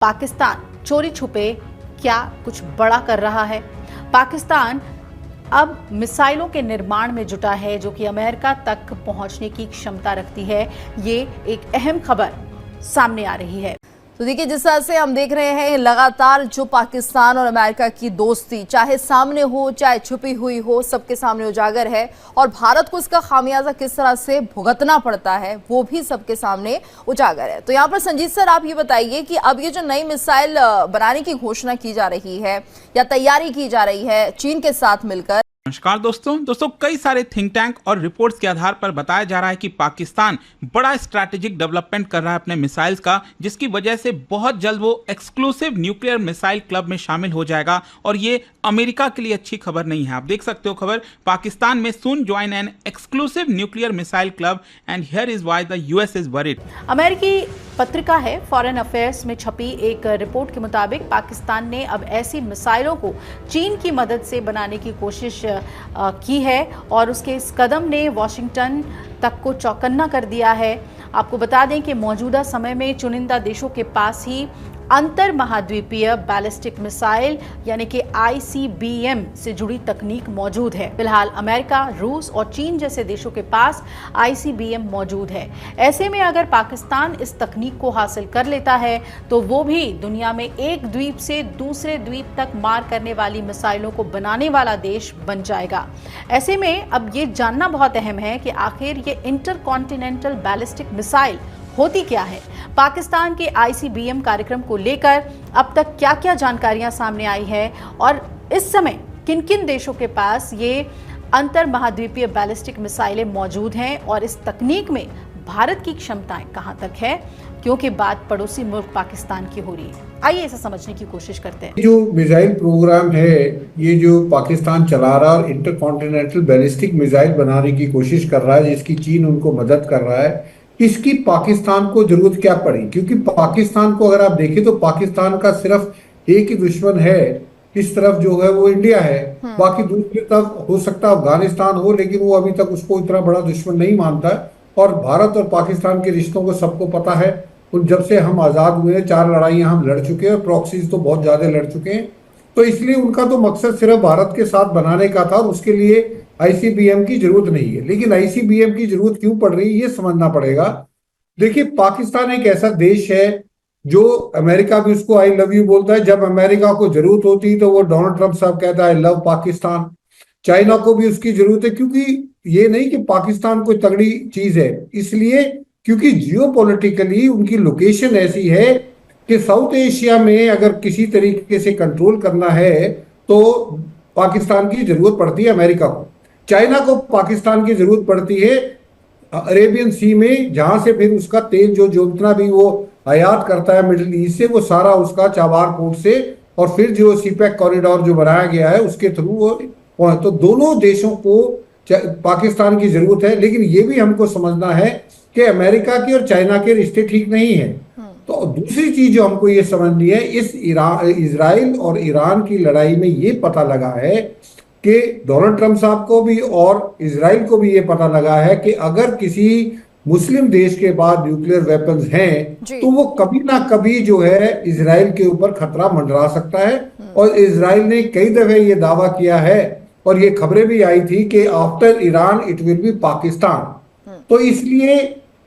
पाकिस्तान चोरी छुपे क्या कुछ बड़ा कर रहा है? पाकिस्तान अब मिसाइलों के निर्माण में जुटा है जो कि अमेरिका तक पहुंचने की क्षमता रखती है। ये एक अहम खबर सामने आ रही है। तो देखिए, जिस तरह से हम देख रहे हैं लगातार जो पाकिस्तान और अमेरिका की दोस्ती चाहे सामने हो चाहे छुपी हुई हो, सबके सामने उजागर है और भारत को इसका खामियाजा किस तरह से भुगतना पड़ता है वो भी सबके सामने उजागर है। तो यहाँ पर संजीत सर, आप ये बताइए कि अब ये जो नई मिसाइल बनाने की घोषणा की जा रही है या तैयारी की जा रही है चीन के साथ मिलकर। नमस्कार दोस्तों कई सारे थिंक टैंक और रिपोर्ट्स के आधार पर बताया जा रहा है कि पाकिस्तान बड़ा स्ट्रैटेजिक डेवलपमेंट कर रहा है अपने मिसाइल्स का, जिसकी वजह से बहुत जल्द वो एक्सक्लूसिव न्यूक्लियर मिसाइल क्लब में शामिल हो जाएगा। और ये अमेरिका के लिए अच्छी खबर नहीं है। आप देख सकते हो खबर, पाकिस्तान में soon join an exclusive nuclear missile club and here is why the US is worried. अमेरिकी पत्रिका है फॉरेन अफेयर्स में छपी एक रिपोर्ट के मुताबिक पाकिस्तान ने अब ऐसी मिसाइलों को चीन की मदद से बनाने की कोशिश की है और उसके इस कदम ने वॉशिंगटन तक को चौकन्ना कर दिया है। आपको बता दें कि मौजूदा समय में चुनिंदा देशों के पास ही अंतर महाद्वीपीय बैलिस्टिक मिसाइल यानी कि ICBM से जुड़ी तकनीक मौजूद है। फिलहाल अमेरिका, रूस और चीन जैसे देशों के पास ICBM मौजूद है। ऐसे में अगर पाकिस्तान इस तकनीक को हासिल कर लेता है तो वो भी दुनिया में एक द्वीप से दूसरे द्वीप तक मार करने वाली मिसाइलों को बनाने वाला देश बन जाएगा। ऐसे में अब ये जानना बहुत अहम है कि आखिर ये इंटरकॉन्टिनेंटल बैलिस्टिक मिसाइल होती क्या है। पाकिस्तान के ICBM कार्यक्रम को लेकर अब तक क्या क्या जानकारियां सामने आई है और इस समय किन किन देशों के पास ये अंतर महाद्वीपीय बैलिस्टिक मिसाइलें मौजूद हैं और इस तकनीक में भारत की क्षमताएं कहां तक है, क्योंकि बात पड़ोसी मुल्क पाकिस्तान की हो रही है। आइए इसे समझने की कोशिश करते हैं। जो मिसाइल प्रोग्राम है, ये जो पाकिस्तान चला रहा है और इंटरकॉन्टिनेंटल बैलिस्टिक मिसाइल बनाने की कोशिश कर रहा है, जिसकी चीन उनको मदद कर रहा है, इसकी पाकिस्तान को जरूरत क्या पड़ी? क्योंकि पाकिस्तान को अगर आप देखें तो पाकिस्तान का सिर्फ एक ही दुश्मन है, इस तरफ जो है वो इंडिया है। बाकी दूसरी तरफ हो सकता है अफगानिस्तान हो, लेकिन वो अभी तक उसको इतना बड़ा दुश्मन नहीं मानता है। और भारत और पाकिस्तान के रिश्तों को सबको पता है। जब से हम आजाद हुए 4 लड़ाइयां हम लड़ चुके हैं और प्रॉक्सीज तो बहुत ज्यादा लड़ चुके हैं। तो इसलिए उनका तो मकसद सिर्फ भारत के साथ बनाने का था और उसके लिए ICBM की जरूरत नहीं है। लेकिन ICBM की जरूरत क्यों पड़ रही है ये समझना पड़ेगा। देखिए, पाकिस्तान एक ऐसा देश है जो अमेरिका भी उसको आई लव यू बोलता है। जब अमेरिका को जरूरत होती है तो वो डोनाल्ड ट्रंप साहब कहता है आई लव पाकिस्तान। चाइना को भी उसकी जरूरत है, क्योंकि ये नहीं कि पाकिस्तान कोई तगड़ी चीज है, इसलिए क्योंकि जियोपॉलिटिकली उनकी लोकेशन ऐसी है कि साउथ एशिया में अगर किसी तरीके से कंट्रोल करना है तो पाकिस्तान की जरूरत पड़ती है अमेरिका को। चाइना को पाकिस्तान की जरूरत पड़ती है अरेबियन सी में, जहां से फिर उसका तेल जो जितना भी वो आयात करता है मिडिल ईस्ट से, वो सारा उसका चाबार पोर्ट से और फिर जो सीपैक कॉरिडोर जो बनाया गया है उसके थ्रू वो। तो दोनों देशों को पाकिस्तान की जरूरत है। लेकिन ये भी हमको समझना है कि अमेरिका की और चाइना के रिश्ते ठीक नहीं है। तो दूसरी चीज जो हमको ये समझनी है, इस इजराइल और ईरान की लड़ाई में ये पता लगा है कि डोनाल्ड ट्रंप साहब को भी और इजराइल को भी ये पता लगा है कि अगर किसी मुस्लिम देश के पास न्यूक्लियर वेपन्स हैं तो वो कभी ना कभी जो है इजराइल के ऊपर खतरा मंडरा सकता है। और इजराइल ने कई दफे ये दावा किया है और ये खबरें भी आई थी कि after Iran it will be Pakistan. तो इसलिए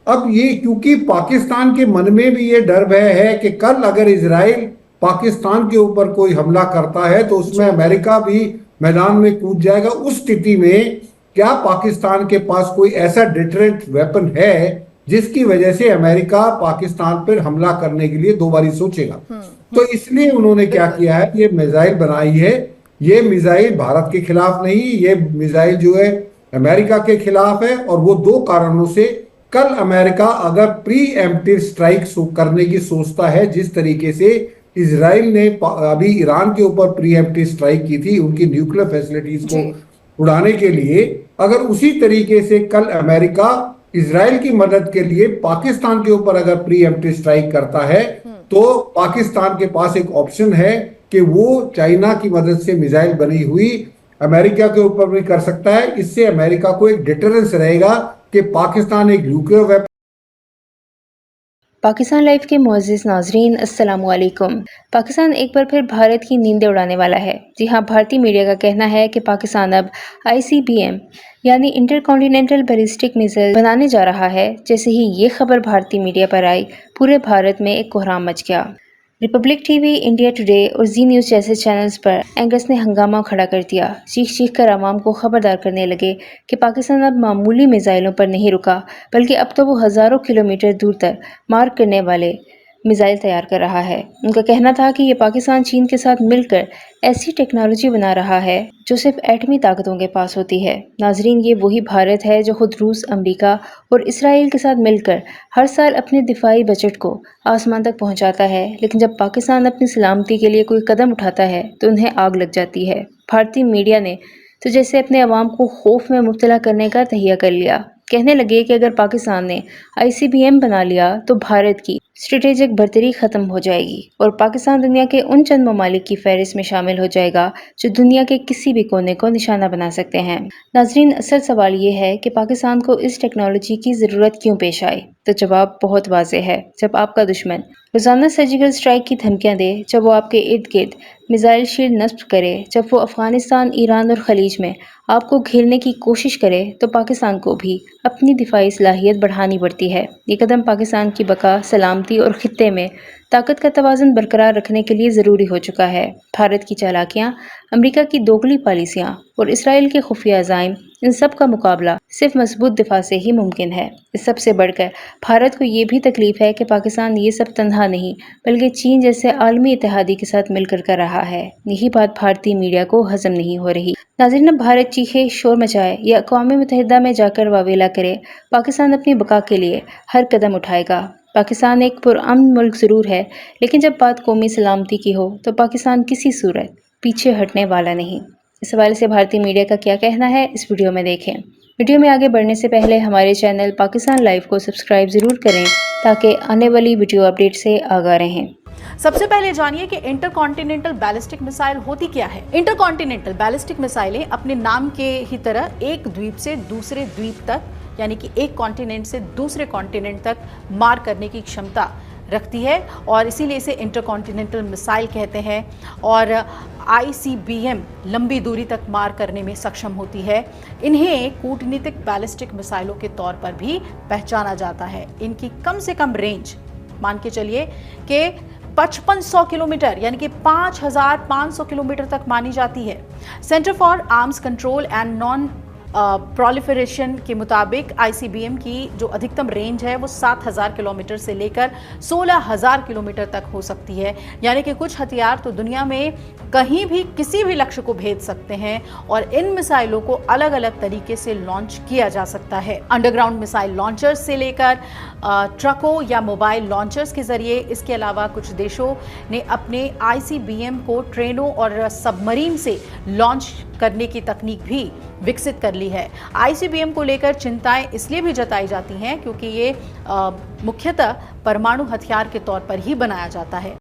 अब ये, क्योंकि पाकिस्तान के मन में भी ये डर भय है कि कल अगर इजराइल पाकिस्तान के ऊपर कोई हमला करता है तो उसमें अमेरिका भी मैदान में कूद जाएगा। उस स्थिति में क्या पाकिस्तान के पास कोई ऐसा डिटरेंट वेपन है जिसकी वजह से अमेरिका पाकिस्तान पर हमला करने के लिए 2 बारी सोचेगा? तो इसलिए उन्होंने क्या किया है, ये मिसाइल बनाई है। ये मिसाइल भारत के खिलाफ नहीं, ये मिसाइल जो है अमेरिका के खिलाफ है। और वो 2 कारणों से, कल अमेरिका अगर प्री एम्प्टिव स्ट्राइक करने की सोचता है, जिस तरीके से इजराइल ने अभी ईरान के ऊपर प्री एम्प्टिव स्ट्राइक की थी उनकी न्यूक्लियर फैसिलिटीज को उड़ाने के लिए, अगर उसी तरीके से कल अमेरिका इजराइल की मदद के लिए पाकिस्तान के ऊपर अगर प्री एम्प्टिव स्ट्राइक करता है तो पाकिस्तान के पास एक ऑप्शन है कि वो चाइना की मदद से मिसाइल बनी हुई अमेरिका के ऊपर भी कर सकता है। इससे अमेरिका को एक डिटरेंस रहेगा कि पाकिस्तान एक न्यूक्लियर वेपन पाकिस्तान लाइव के मुअज़्ज़िज़ नाज़रीन अस्सलामु अलैकुम। पाकिस्तान एक बार फिर भारत की नींदें उड़ाने वाला है। जी हाँ, भारतीय मीडिया का कहना है कि पाकिस्तान अब ICBM यानी इंटरकॉन्टिनेंटल बैलिस्टिक मिसाइल बनाने जा रहा है। जैसे ही ये खबर भारतीय मीडिया पर आई, पूरे भारत में एक कोहराम मच गया। रिपब्लिक टीवी, इंडिया टुडे और जी न्यूज़ जैसे चैनल्स पर एंकर्स ने हंगामा खड़ा कर दिया। चीख कर आवाम को खबरदार करने लगे कि पाकिस्तान अब मामूली मिसाइलों पर नहीं रुका, बल्कि अब तो वो हज़ारों किलोमीटर दूर तक मार करने वाले मिसाइल तैयार कर रहा है। उनका कहना था कि ये पाकिस्तान चीन के साथ मिलकर ऐसी टेक्नोलॉजी बना रहा है जो सिर्फ एटमी ताकतों के पास होती है। नाजरीन, ये वही भारत है जो खुद रूस, अमेरिका और इसराइल के साथ मिलकर हर साल अपने दिफाई बजट को आसमान तक पहुंचाता है, लेकिन जब पाकिस्तान अपनी सलामती के लिए कोई कदम उठाता है तो उन्हें आग लग जाती है। भारतीय मीडिया ने तो जैसे अपने अवाम को खौफ में मुब्तला करने का तहिया कर लिया। कहने लगे कि अगर पाकिस्तान ने ICBM बना लिया तो भारत की स्ट्रेटेजिक बर्तरी खत्म हो जाएगी और पाकिस्तान दुनिया के उन चंद ममालिक की फहरिस्त में शामिल हो जाएगा जो दुनिया के किसी भी कोने को निशाना बना सकते हैं। नाजरीन, असल सवाल ये है कि पाकिस्तान को इस टेक्नोलॉजी की ज़रूरत क्यों पेश आई? तो जवाब बहुत वाज़ेह है। जब आपका दुश्मन रोज़ाना सर्जिकल स्ट्राइक की धमकियाँ दे, जब वो आपके इर्द गिर्द मिसाइल शील्ड नस्ब करे, जब वो अफगानिस्तान, ईरान और खलीज में आपको घेरने की कोशिश करे, तो पाकिस्तान को भी अपनी दिफाई सलाहियत बढ़ानी पड़ती है। ये कदम पाकिस्तान की बका, सलामती और खित्ते में ताकत का तवाज़ुन बरकरार रखने के लिए ज़रूरी हो चुका है। भारत की चालाकियाँ, अमेरिका की दोगली पॉलिसियाँ और इसराइल के खुफिया अज़ाइम, इन सब का मुकाबला सिर्फ मजबूत दिफा से ही मुमकिन है। इस सबसे बढ़कर भारत को ये भी तकलीफ है कि पाकिस्तान ये सब तन्हा नहीं, बल्कि चीन जैसे आलमी इत्तेहादी के साथ मिलकर कर रहा है। यही बात भारतीय मीडिया को हजम नहीं हो रही। नाज़रीन, अब भारत चीखे, शोर मचाए या अक़वाम मुत्तहिदा में जाकर वावेला करे, पाकिस्तान अपनी बका के लिए हर कदम उठाएगा। पाकिस्तान एक पुरअमन मुल्क ज़रूर है, लेकिन जब बात कौमी सलामती की हो तो पाकिस्तान किसी सूरत पीछे हटने वाला नहीं। इस हवाले से भारतीय मीडिया का क्या कहना है, इस वीडियो में देखें। वीडियो में आगे बढ़ने से पहले हमारे चैनल पाकिस्तान लाइव को सब्सक्राइब ज़रूर करें ताकि आने वाली वीडियो अपडेट से आगाह रहें। सबसे पहले जानिए कि इंटरकॉन्टिनेंटल बैलिस्टिक मिसाइल होती क्या है। इंटरकॉन्टिनेंटल बैलिस्टिक मिसाइलें अपने नाम के ही तरह एक द्वीप से दूसरे द्वीप तक, यानी कि एक कॉन्टिनेंट से दूसरे कॉन्टिनेंट तक मार करने की क्षमता रखती है और इसीलिए इसे इंटरकॉन्टिनेंटल मिसाइल कहते हैं। और ICBM लंबी दूरी तक मार करने में सक्षम होती है। इन्हें कूटनीतिक बैलिस्टिक मिसाइलों के तौर पर भी पहचाना जाता है। इनकी कम से कम रेंज मान के चलिए कि 5500 किलोमीटर यानी कि 5500 किलोमीटर तक मानी जाती है। Centre for arms control and non proliferation के मुताबिक ICBM की जो अधिकतम रेंज है वो 7000 किलोमीटर से लेकर 16000 किलोमीटर तक हो सकती है। यानी कि कुछ हथियार तो दुनिया में कहीं भी किसी भी लक्ष्य को भेद सकते हैं और इन मिसाइलों को अलग अलग तरीके से लॉन्च किया जा सकता है। अंडरग्राउंड मिसाइल लॉन्चर्स से लेकर ट्रकों या मोबाइल लॉन्चर्स के जरिए। इसके अलावा कुछ देशों ने अपने ICBM को ट्रेनों और सबमरीन से लॉन्च करने की तकनीक भी विकसित कर ली है। ICBM को लेकर चिंताएं इसलिए भी जताई जाती हैं क्योंकि ये मुख्यतः परमाणु हथियार के तौर पर ही बनाया जाता है।